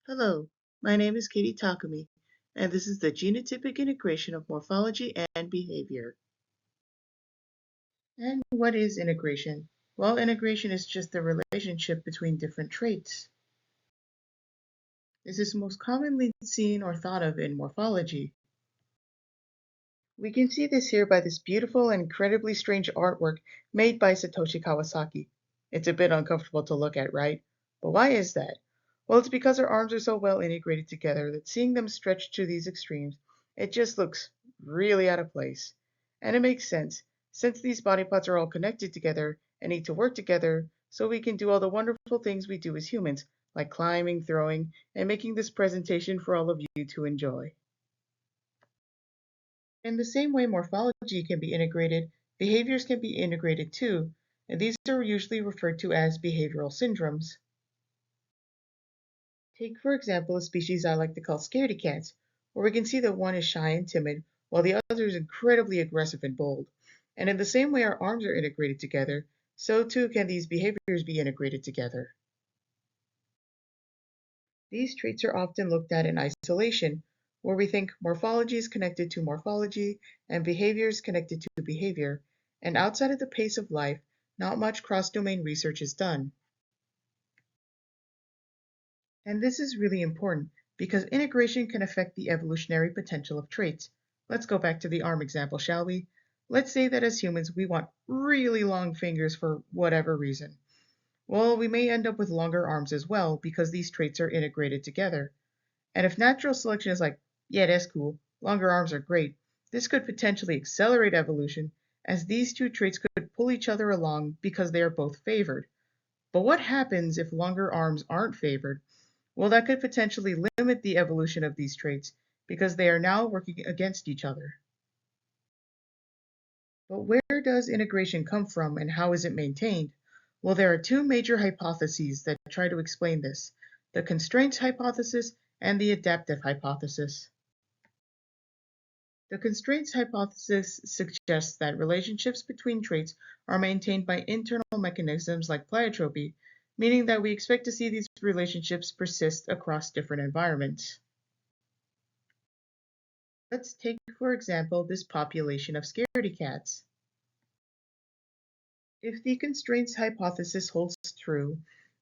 Hello, my name is Katy Takumi, and this is the genotypic integration of morphology and behavior. And what is integration? Well, integration is just the relationship between different traits. This is most commonly seen or thought of in morphology. We can see this here by this beautiful and incredibly strange artwork made by Satoshi Kawasaki. It's a bit uncomfortable to look at, right? But why is that? Well, it's because our arms are so well integrated together that seeing them stretched to these extremes, it just looks really out of place. And it makes sense, since these body parts are all connected together and need to work together so we can do all the wonderful things we do as humans, like climbing, throwing, and making this presentation for all of you to enjoy. In the same way morphology can be integrated, behaviors can be integrated too, and these are usually referred to as behavioral syndromes. Take, for example, a species I like to call scaredy cats, where we can see that one is shy and timid, while the other is incredibly aggressive and bold. And in the same way our arms are integrated together, so too can these behaviors be integrated together. These traits are often looked at in isolation, where we think morphology is connected to morphology and behavior is connected to behavior, and outside of the pace of life, not much cross-domain research is done. And this is really important because integration can affect the evolutionary potential of traits. Let's go back to the arm example, shall we? Let's say that as humans we want really long fingers for whatever reason. Well, we may end up with longer arms as well because these traits are integrated together. And if natural selection is like, yeah, that's cool, longer arms are great, this could potentially accelerate evolution as these two traits could pull each other along because they are both favored. But what happens if longer arms aren't favored? Well, that could potentially limit the evolution of these traits because they are now working against each other. But where does integration come from and how is it maintained? Well, there are two major hypotheses that try to explain this: the constraints hypothesis and the adaptive hypothesis. The constraints hypothesis suggests that relationships between traits are maintained by internal mechanisms like pleiotropy, meaning that we expect to see these relationships persist across different environments. Let's take, for example, this population of scaredy cats. If the constraints hypothesis holds true,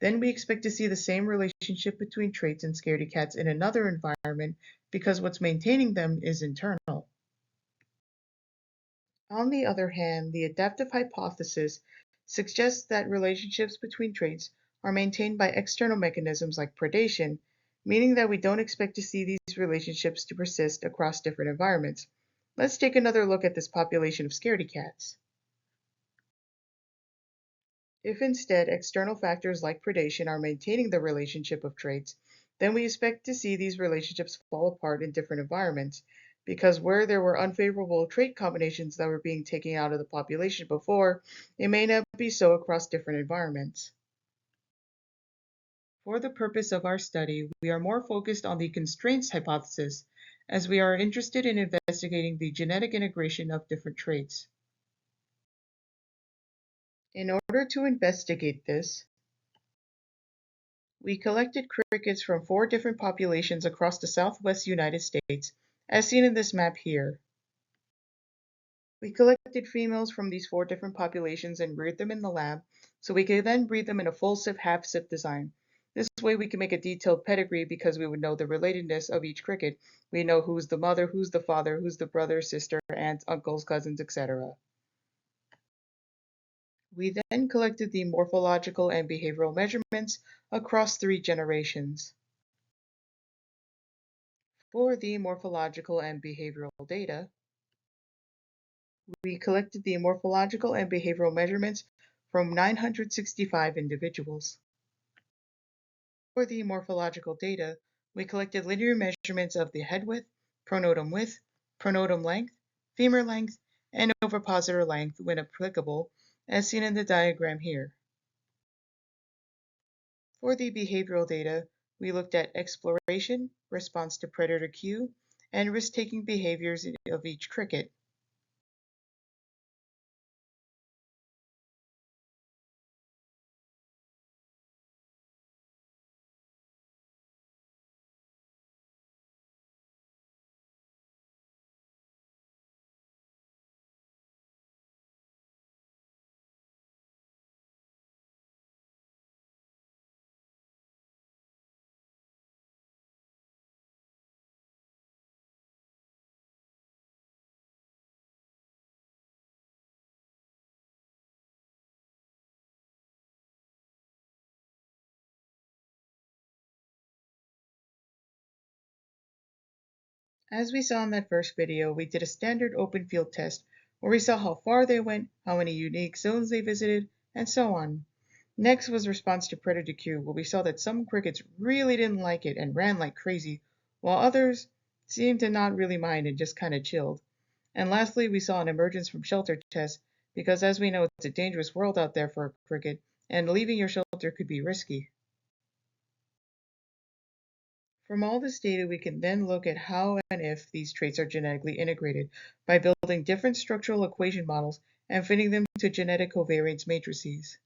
then we expect to see the same relationship between traits and scaredy cats in another environment because what's maintaining them is internal. On the other hand, the adaptive hypothesis suggests that relationships between traits are maintained by external mechanisms like predation, meaning that we don't expect to see these relationships to persist across different environments. Let's take another look at this population of scaredy cats. If instead external factors like predation are maintaining the relationship of traits, then we expect to see these relationships fall apart in different environments, because where there were unfavorable trait combinations that were being taken out of the population before, it may not be so across different environments. For the purpose of our study, we are more focused on the constraints hypothesis, as we are interested in investigating the genetic integration of different traits. In order to investigate this, we collected crickets from 4 different populations across the southwest United States, as seen in this map here. We collected females from these 4 different populations and reared them in the lab, so we could then breed them in a full SIP, half SIP design. This way we can make a detailed pedigree because we would know the relatedness of each cricket. We know who's the mother, who's the father, who's the brother, sister, aunts, uncles, cousins, etc. We then collected the morphological and behavioral measurements across 3 generations. For the morphological and behavioral data, we collected the morphological and behavioral measurements from 965 individuals. For the morphological data, we collected linear measurements of the head width, pronotum length, femur length, and ovipositor length when applicable, as seen in the diagram here. For the behavioral data, we looked at exploration, response to predator cue, and risk-taking behaviors of each cricket. As we saw in that first video, we did a standard open field test where we saw how far they went, how many unique zones they visited, and so on. Next was response to predator cue, where we saw that some crickets really didn't like it and ran like crazy, while others seemed to not really mind and just kind of chilled. And lastly, we saw an emergence from shelter test, because as we know, it's a dangerous world out there for a cricket, and leaving your shelter could be risky. From all this data, we can then look at how and if these traits are genetically integrated by building different structural equation models and fitting them to genetic covariance matrices.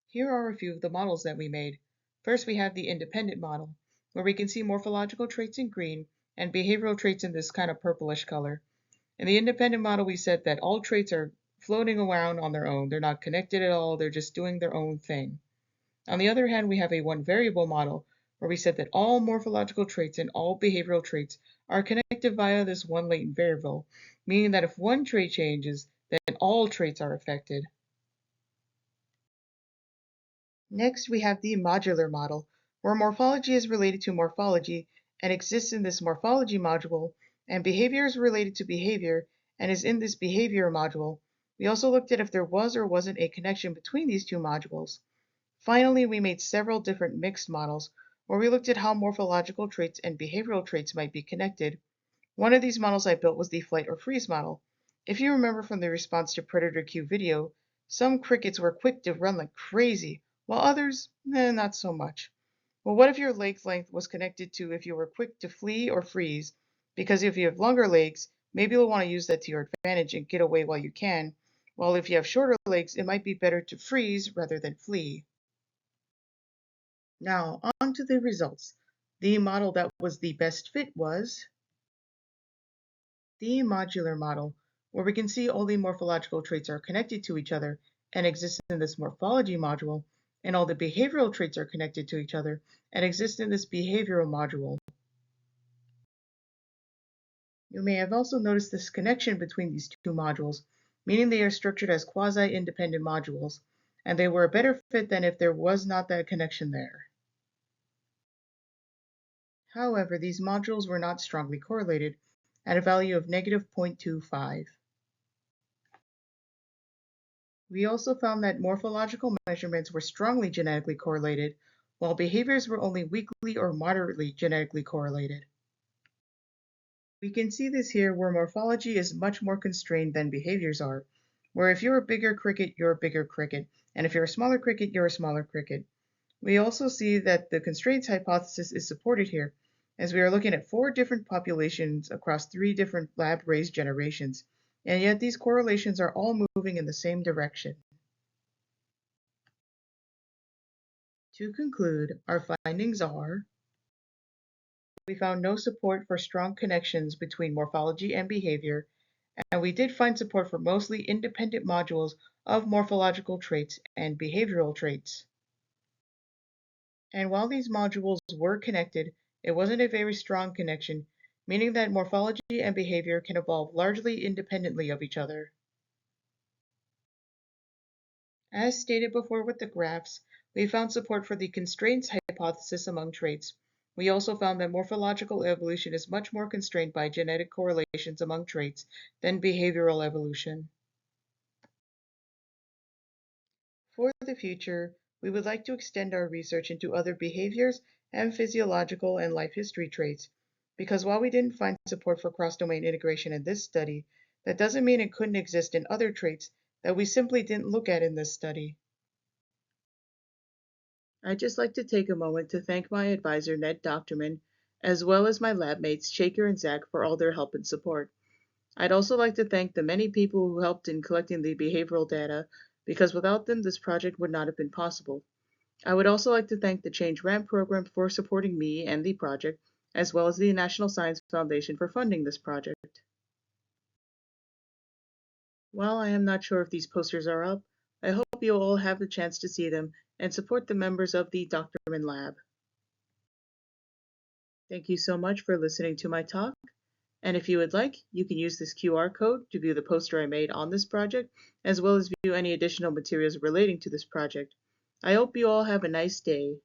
Here are a few of the models that we made. First, we have the independent model, where we can see morphological traits in green and behavioral traits in this kind of purplish color. In the independent model, we said that all traits are floating around on their own. They're not connected at all. They're just doing their own thing. On the other hand, we have a one variable model where we said that all morphological traits and all behavioral traits are connected via this one latent variable, meaning that if one trait changes, then all traits are affected. Next, we have the modular model, where morphology is related to morphology and exists in this morphology module, and behavior is related to behavior and is in this behavior module. We also looked at if there was or wasn't a connection between these two modules. Finally, we made several different mixed models, where we looked at how morphological traits and behavioral traits might be connected. One of these models I built was the flight or freeze model. If you remember from the response to predator cue video, some crickets were quick to run like crazy, while others, not so much. Well, what if your leg length was connected to if you were quick to flee or freeze? Because if you have longer legs, maybe you'll want to use that to your advantage and get away while you can, while if you have shorter legs, it might be better to freeze rather than flee. Now, on to the results. The model that was the best fit was the modular model, where we can see all the morphological traits are connected to each other and exist in this morphology module, and all the behavioral traits are connected to each other and exist in this behavioral module. You may have also noticed this connection between these two modules, meaning they are structured as quasi-independent modules, and they were a better fit than if there was not that connection there. However, these modules were not strongly correlated at a value of -0.25. We also found that morphological measurements were strongly genetically correlated, while behaviors were only weakly or moderately genetically correlated. We can see this here where morphology is much more constrained than behaviors are, where if you're a bigger cricket, you're a bigger cricket, and if you're a smaller cricket, you're a smaller cricket. We also see that the constraints hypothesis is supported here, as we are looking at 4 different populations across 3 different lab-raised generations, and yet these correlations are all moving in the same direction. To conclude, our findings are: we found no support for strong connections between morphology and behavior, and we did find support for mostly independent modules of morphological traits and behavioral traits. And while these modules were connected, it wasn't a very strong connection, meaning that morphology and behavior can evolve largely independently of each other. As stated before with the graphs, we found support for the constraints hypothesis among traits. We also found that morphological evolution is much more constrained by genetic correlations among traits than behavioral evolution. For the future, we would like to extend our research into other behaviors and physiological and life history traits, because while we didn't find support for cross-domain integration in this study, that doesn't mean it couldn't exist in other traits that we simply didn't look at in this study. I'd just like to take a moment to thank my advisor, Ned Doctorman, as well as my lab mates, Shaker and Zach, for all their help and support. I'd also like to thank the many people who helped in collecting the behavioral data, because without them, this project would not have been possible. I would also like to thank the Change Ramp program for supporting me and the project, as well as the National Science Foundation for funding this project. While I am not sure if these posters are up, I hope you all have the chance to see them and support the members of the Doctorman Lab. Thank you so much for listening to my talk, and if you would like, you can use this QR code to view the poster I made on this project, as well as view any additional materials relating to this project. I hope you all have a nice day.